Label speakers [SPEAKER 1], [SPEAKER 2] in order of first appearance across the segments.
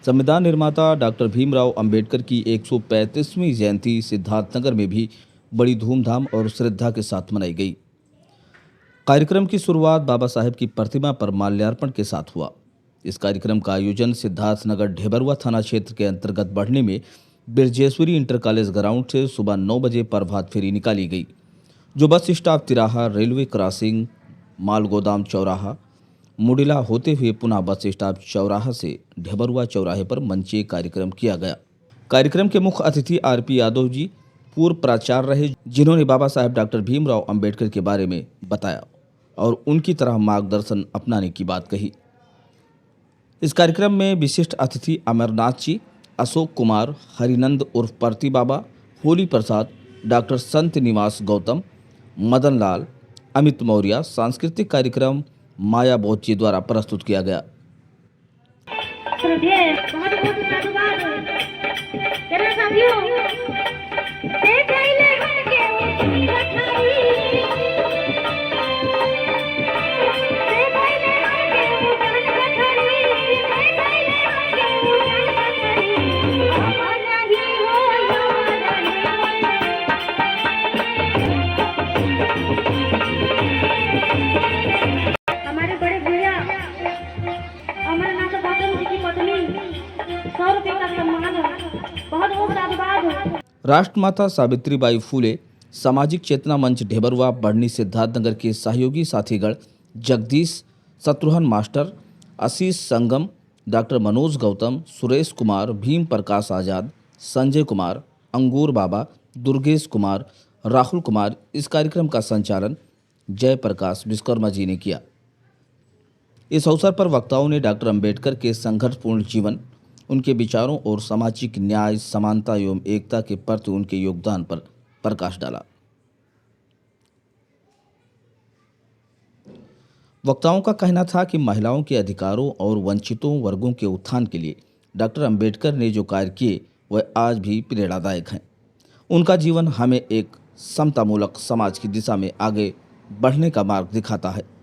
[SPEAKER 1] संविधान निर्माता डॉक्टर भीमराव अंबेडकर की 135वीं जयंती सिद्धार्थनगर में भी बड़ी धूमधाम और श्रद्धा के साथ मनाई गई। कार्यक्रम की शुरुआत बाबा साहेब की प्रतिमा पर माल्यार्पण के साथ हुआ। इस कार्यक्रम का आयोजन सिद्धार्थनगर ढेबरुआ थाना क्षेत्र के अंतर्गत बढ़ने में बिरजेश्वरी इंटर कॉलेज ग्राउंड से सुबह 9 बजे प्रभात फेरी निकाली गई, जो बस स्टॉप तिराहा, रेलवे क्रॉसिंग, माल गोदाम चौराहा, मुडिला होते हुए पुनः बस स्टॉप चौराहा से ढेबरुआ चौराहे पर मंचीय कार्यक्रम किया गया। कार्यक्रम के मुख्य अतिथि आरपी यादव जी पूर्व प्राचार्य रहे, जिन्होंने बाबा साहेब डॉक्टर भीमराव अंबेडकर के बारे में बताया और उनकी तरह मार्गदर्शन अपनाने की बात कही। इस कार्यक्रम में विशिष्ट अतिथि अमरनाथ जी, अशोक कुमार, हरिनंद उर्फ परती बाबा, होली प्रसाद, डॉक्टर संत निवास गौतम, मदन लाल, अमित मौर्य। सांस्कृतिक कार्यक्रम माया बोच्ची द्वारा प्रस्तुत किया गया। राष्ट्रमाता सावित्रीबाई फूले सामाजिक चेतना मंच ढेबरुआ बढ़नी सिद्धार्थनगर के सहयोगी साथीगण जगदीश, शत्रुघ्न मास्टर, आशीष संगम, डॉक्टर मनोज गौतम, सुरेश कुमार, भीम प्रकाश आजाद, संजय कुमार, अंगूर बाबा, दुर्गेश कुमार, राहुल कुमार। इस कार्यक्रम का संचालन जयप्रकाश विश्वकर्मा जी ने किया। इस अवसर पर वक्ताओं ने डॉक्टर अंबेडकर के संघर्षपूर्ण जीवन, उनके विचारों और सामाजिक न्याय, समानता एवं एकता के प्रति उनके योगदान पर प्रकाश डाला। वक्ताओं का कहना था कि महिलाओं के अधिकारों और वंचितों वर्गों के उत्थान के लिए डॉक्टर अंबेडकर ने जो कार्य किए वह आज भी प्रेरणादायक हैं। उनका जीवन हमें एक समतामूलक समाज की दिशा में आगे बढ़ने का मार्ग दिखाता है।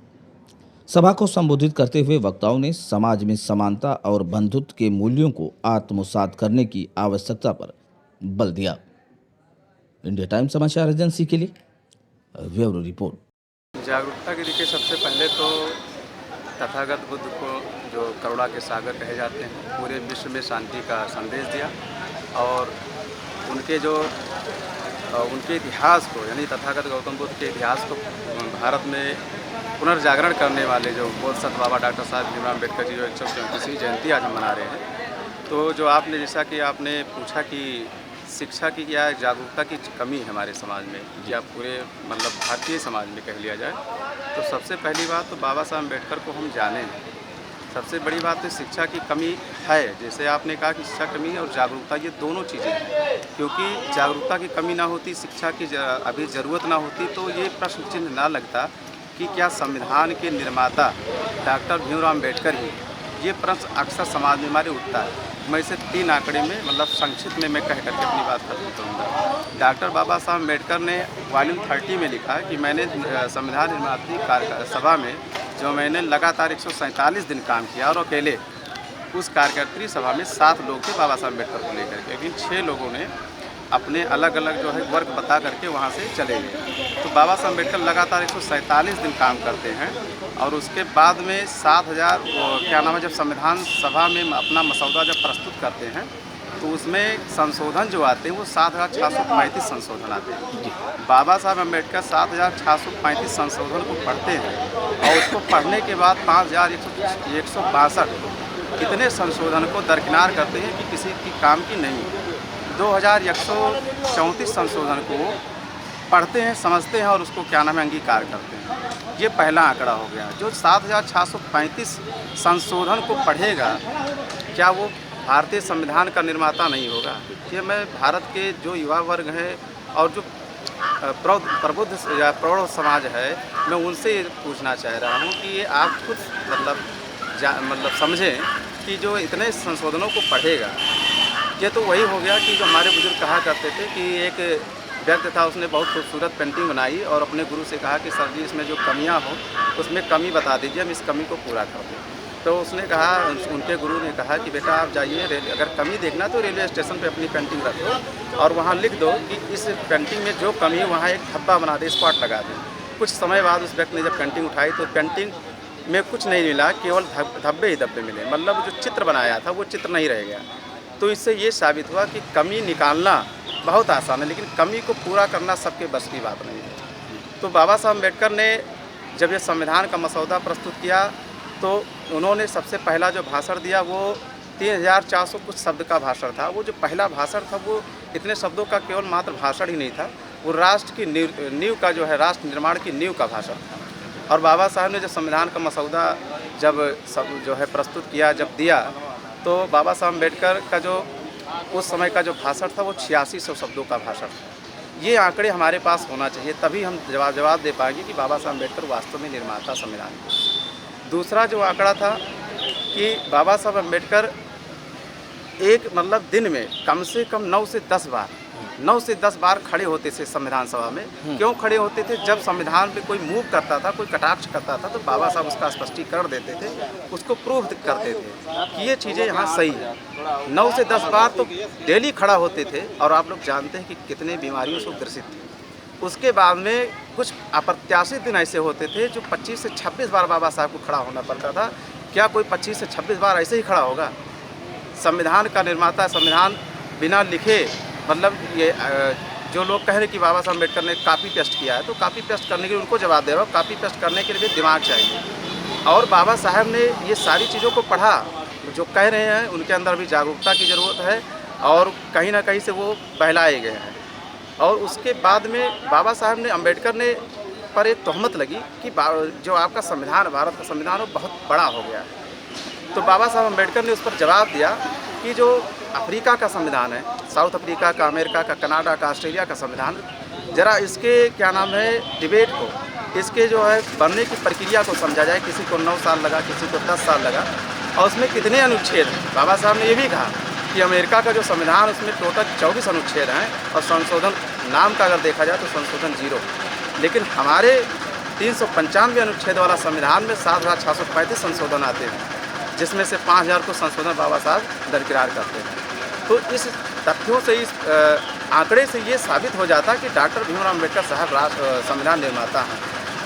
[SPEAKER 1] सभा को संबोधित करते हुए वक्ताओं ने समाज में समानता और बंधुत्व के मूल्यों को आत्मसात करने की आवश्यकता पर बल दिया। इंडिया टाइम्स समाचार एजेंसी के लिए ब्यूरो रिपोर्ट।
[SPEAKER 2] जागरूकता के लिए सबसे पहले तो तथागत बुद्ध को, जो करुणा के सागर कहे जाते हैं, पूरे विश्व में शांति का संदेश दिया और उनके इतिहास को, यानी तथागत गौतम बुद्ध के इतिहास को भारत में पुनर्जागरण करने वाले जो बोधसत्व बाबा डॉक्टर साहब भीमराव अम्बेडकर जी जो 134वीं जयंती आज हम मना रहे हैं। तो जो आपने, जैसा कि आपने पूछा कि शिक्षा की या जागरूकता की कमी है हमारे समाज में, या पूरे भारतीय समाज में कह लिया जाए, तो सबसे पहली बात तो बाबा साहब अम्बेडकर को हम जाने। सबसे बड़ी बात तो शिक्षा की कमी है। जैसे आपने कहा कि शिक्षा कमी और जागरूकता, ये दोनों चीज़ें हैं। क्योंकि जागरूकता की कमी ना होती, शिक्षा की अभी ज़रूरत ना होती, तो ये प्रश्न चिन्ह ना लगता कि क्या संविधान के निर्माता डॉक्टर भीमराव अम्बेडकर ही, ये प्रश्न अक्सर समाज में हमारे उठता है। मैं इसे 3 आंकड़े में संक्षिप्त में मैं कह करके अपनी बात खत्म करूँगा। डॉक्टर बाबा साहब अम्बेडकर ने वॉल्यूम 30 में लिखा कि मैंने संविधान निर्माता सभा में जो मैंने लगातार 147 दिन काम किया और अकेले उस कार्यकर्त्री सभा में 7 लोग थे बाबा साहब अम्बेडकर को लेकर के, लेकिन 6 लोगों ने अपने अलग अलग जो है वर्ग बता करके वहाँ से चले गए। तो बाबा साहब अम्बेडकर लगातार 147 दिन काम करते हैं और उसके बाद में 7000 जब संविधान सभा में अपना मसौदा जब प्रस्तुत करते हैं तो उसमें संशोधन जो आते हैं वो 7635 संशोधन आते हैं। बाबा साहब अम्बेडकर 7635 संशोधन को पढ़ते हैं और उसको पढ़ने के बाद 5162 इतने संशोधन को दरकिनार करते हैं कि किसी की काम की नहीं है। 2134 संशोधन को पढ़ते हैं, समझते हैं और उसको अंगीकार करते हैं। ये पहला आंकड़ा हो गया। जो 7635 संशोधन को पढ़ेगा, क्या वो भारतीय संविधान का निर्माता नहीं होगा? ये मैं भारत के जो युवा वर्ग है और जो प्रबुद्ध या प्रौढ़ समाज है, मैं उनसे ये पूछना चाह रहा हूँ कि ये आप खुद समझें कि जो इतने संशोधनों को पढ़ेगा, ये तो वही हो गया कि जो हमारे बुजुर्ग कहा करते थे कि एक व्यक्ति था, उसने बहुत खूबसूरत पेंटिंग बनाई और अपने गुरु से कहा कि सर जी इसमें जो कमियां हो उसमें कमी बता दीजिए, हम इस कमी को पूरा कर दें। तो उसने कहा, उनके गुरु ने कहा कि बेटा आप जाइए, अगर कमी देखना तो रेलवे स्टेशन पे अपनी पेंटिंग रख दो और वहाँ लिख दो कि इस पेंटिंग में जो कमी है वहाँ एक धब्बा बना दे, स्पॉट लगा दे। कुछ समय बाद उस व्यक्ति ने जब पेंटिंग उठाई तो पेंटिंग में कुछ नहीं मिला, केवल धब्बे ही धब्बे मिले, मतलब जो चित्र बनाया था वो चित्र नहीं रह गया। तो इससे ये साबित हुआ कि कमी निकालना बहुत आसान है, लेकिन कमी को पूरा करना सबके बस की बात नहीं है। तो बाबा साहब अम्बेडकर ने जब ये संविधान का मसौदा प्रस्तुत किया तो उन्होंने सबसे पहला जो भाषण दिया वो 3400 कुछ शब्द का भाषण था। वो जो पहला भाषण था वो इतने शब्दों का केवल मात्र भाषण ही नहीं था, वो राष्ट्र की नींव का जो है, राष्ट्र निर्माण की नींव का भाषण था। और बाबा साहब ने जब संविधान का मसौदा जब सब जो है प्रस्तुत किया, जब दिया, तो बाबा साहब अम्बेडकर का जो उस समय का जो भाषण था वो 8600 शब्दों का भाषण था। ये आंकड़े हमारे पास होना चाहिए, तभी हम जवाब दे पाएंगे कि बाबा साहब अम्बेडकर वास्तव में निर्माता संविधान। दूसरा जो आंकड़ा था कि बाबा साहब अम्बेडकर एक मतलब दिन में कम से कम 9 से 10 बार खड़े होते थे संविधान सभा में। क्यों खड़े होते थे? जब संविधान पे कोई मूव करता था, कोई कटाक्ष करता था, तो बाबा साहब उसका स्पष्टीकरण देते थे, उसको प्रूव करते थे कि ये चीज़ें यहाँ सही है। 9 से 10 बार तो डेली खड़ा होते थे और आप लोग जानते हैं कि कितने बीमारियों से ग्रसित थे। उसके बाद में कुछ अप्रत्याशित दिन ऐसे होते थे जो 25 से 26 बार बाबा साहब को खड़ा होना पड़ता था। क्या कोई 25 से 26 बार ऐसे ही खड़ा होगा? संविधान का निर्माता, संविधान बिना लिखे, मतलब ये जो लोग कह रहे कि बाबा साहब अम्बेडकर ने कॉपी पेस्ट किया है, तो कॉपी पेस्ट करने के लिए उनको जवाब दे रहा हूँ, कॉपी पेस्ट करने के लिए भी दिमाग चाहिए। और बाबा साहब ने ये सारी चीज़ों को पढ़ा, जो कह रहे हैं उनके अंदर भी जागरूकता की ज़रूरत है और कहीं ना कहीं से वो बहलाए गए हैं। और उसके बाद में बाबा साहब ने, अम्बेडकर ने पर एक तोहमत लगी कि जो आपका संविधान, भारत का संविधान, वो बहुत बड़ा हो गया है। तो बाबा साहब अम्बेडकर ने उस पर जवाब दिया कि जो अफ्रीका का संविधान है, साउथ अफ्रीका का, अमेरिका का, कनाडा का, ऑस्ट्रेलिया का संविधान, ज़रा इसके क्या नाम है डिबेट को, इसके जो है बनने की प्रक्रिया को समझा जाए। किसी को 9 साल लगा, किसी को 10 साल लगा, और उसमें कितने अनुच्छेद हैं। बाबा साहब ने ये भी कहा कि अमेरिका का जो संविधान, उसमें टोटल 24 अनुच्छेद हैं और संशोधन नाम का अगर देखा जाए तो संशोधन 0। लेकिन हमारे 395 अनुच्छेद वाला संविधान में 7635 संशोधन आते हैं, जिसमें से 5000 को संशोधन बाबा साहब दरकिरार करते हैं। तो इस तथ्यों से, इस आंकड़े से ये साबित हो जाता है कि डॉक्टर भीमराव अम्बेडकर साहब संविधान निर्माता हैं।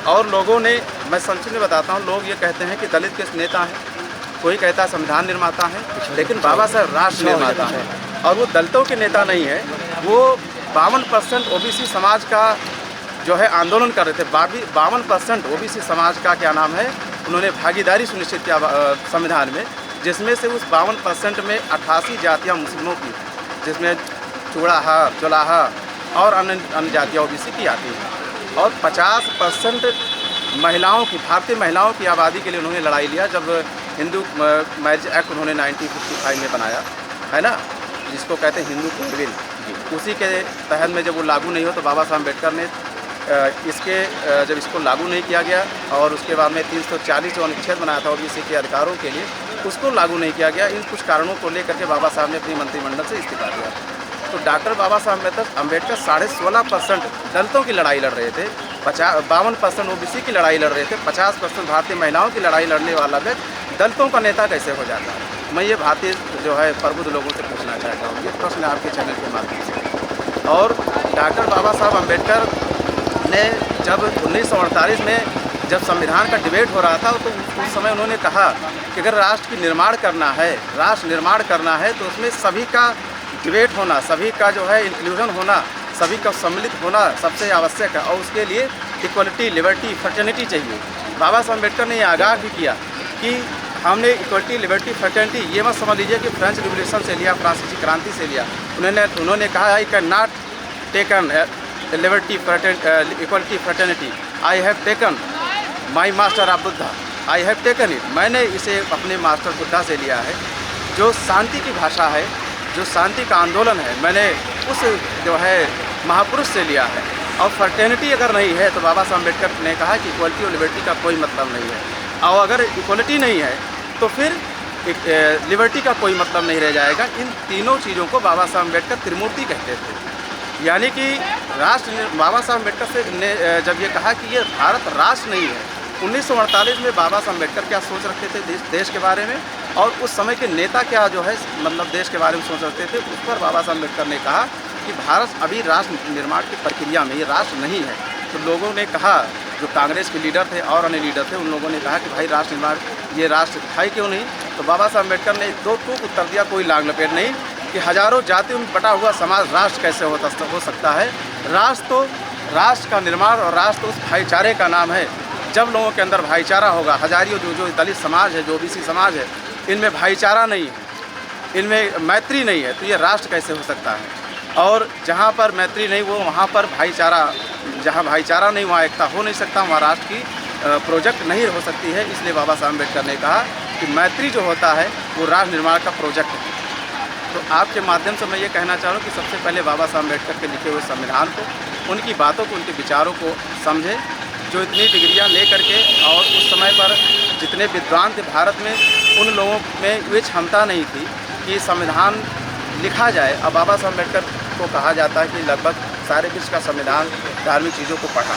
[SPEAKER 2] और लोगों ने, मैं संक्षिप्त में बताता हूँ, लोग ये कहते हैं कि दलित के नेता हैं, कोई कहता है संविधान निर्माता है, लेकिन बाबा साहब राष्ट्र निर्माता है। और वो दलितों के नेता नहीं है, वो 52% ओबीसी समाज का जो है आंदोलन कर रहे थे। 52% ओबीसी समाज का क्या नाम है, उन्होंने भागीदारी सुनिश्चित किया संविधान में, जिसमें से उस 52% में 88 जातियाँ मुस्लिमों की, जिसमें चूड़ाहा, जोलाहा और अन्य जातियाँ ओबीसी की आती हैं। और 50% महिलाओं की, भारतीय महिलाओं की आबादी के लिए उन्होंने लड़ाई लिया। जब हिंदू मैरिज एक्ट उन्होंने 1955 में बनाया है ना, जिसको कहते हैं हिंदू कोड बिल, उसी के तहत में जब वो लागू नहीं हो तो बाबा साहब अम्बेडकर ने जब इसको लागू नहीं किया गया और उसके बाद में 340 जो अनुच्छेद बनाया था ओबीसी के अधिकारों के लिए, उसको लागू नहीं किया गया। इन कुछ कारणों को लेकर के बाबा साहब ने अपनी मंत्रिमंडल से इस्तीफा दिया। तो डॉक्टर बाबा साहब अम्बेडकर 16.5% दलितों की लड़ाई लड़ रहे थे, 52% ओबीसी की लड़ाई लड़ रहे थे, 50% भारतीय महिलाओं की लड़ाई लड़ने वाला व्यक्ति दलितों का नेता कैसे हो जाता है? मैं ये भारतीय जो है प्रबुद्ध लोगों से पूछना चाहता हूँ, ये प्रश्न आपके चैनल के माध्यम से। और डॉक्टर बाबा साहब अम्बेडकर ने जब 1948 में जब संविधान का डिबेट हो रहा था, तो उस समय उन्होंने कहा कि अगर राष्ट्र की निर्माण करना है, राष्ट्र निर्माण करना है, तो उसमें सभी का डिबेट होना, सभी का जो है इंक्लूजन होना, सभी का सम्मिलित होना सबसे आवश्यक है। और उसके लिए इक्वलिटी, लिबर्टी, फ्रेटर्निटी चाहिए। बाबा साहब अम्बेडकर ने ये आगाह भी किया कि हमने इक्वलिटी, लिबर्टी, फ्रेटर्निटी, ये मत समझ लीजिए कि फ्रेंच रिवोल्यूशन से लिया, फ्रांसीसी क्रांति से लिया। उन्होंने कहा I can not taken liberty, equality, fraternity, I have taken my master of Buddha, I have taken it. मैंने इसे अपने मास्टर बुद्धा से लिया है, जो शांति की भाषा है, जो शांति का आंदोलन है, मैंने उस जो है महापुरुष से लिया है। और फ्रेटर्निटी अगर नहीं है तो बाबा साहब अम्बेडकर ने कहा कि इक्वलिटी और लिबर्टी का कोई मतलब नहीं है। और अगर इक्वलिटी नहीं है तो फिर लिबर्टी का कोई मतलब नहीं रह जाएगा। इन तीनों चीज़ों को बाबा साहब अम्बेडकर त्रिमूर्ति कहते थे। यानी कि बाबा साहब अम्बेडकर ने जब ये कहा कि ये भारत राष्ट्र नहीं है, 1948 में बाबा साहब अम्बेडकर क्या सोच रखते थे देश के बारे में, और उस समय के नेता क्या जो है मतलब देश के बारे में सोच रखते थे, उस पर बाबा साहब अम्बेडकर ने कहा कि भारत अभी राष्ट्र निर्माण की प्रक्रिया में, ये राष्ट्र नहीं है। तो लोगों ने कहा, जो कांग्रेस के लीडर थे और अन्य लीडर थे, उन लोगों ने कहा कि भाई राष्ट्र निर्माण, ये राष्ट्र दिखाई क्यों नहीं। तो बाबा साहब अम्बेडकर ने दो टूक उत्तर दिया, कोई लाग लपेट नहीं, कि हजारों जातियों में बटा हुआ समाज राष्ट्र कैसे हो सकता है। राष्ट्र का निर्माण और राष्ट्र उस भाईचारे का नाम है। जब लोगों के अंदर भाईचारा होगा, हजारियों जो दलित समाज है, जो ओबीसी समाज है, इनमें भाईचारा नहीं है, इनमें मैत्री नहीं है, तो ये राष्ट्र कैसे हो सकता है। और जहाँ पर मैत्री नहीं, वो वहाँ पर भाईचारा, जहाँ भाईचारा नहीं वहाँ एकता हो नहीं सकता, वहाँ राष्ट्र की प्रोजेक्ट नहीं हो सकती है। इसलिए बाबा साहब अम्बेडकर ने कहा कि मैत्री जो होता है वो राष्ट्र निर्माण का प्रोजेक्ट है। तो आपके माध्यम से मैं ये कहना चाह रहा हूँ कि सबसे पहले बाबा साहब अम्बेडकर के लिखे हुए संविधान को, उनकी बातों को, उनके विचारों को समझें। जो इतनी डिग्रियाँ ले करके, और उस समय पर जितने विद्वान थे भारत में, उन लोगों में ये क्षमता नहीं थी कि संविधान लिखा जाए। अब बाबा साहब अम्बेडकर को कहा जाता है कि लगभग सारे विश्व का संविधान धार्मिक चीज़ों को पढ़ा।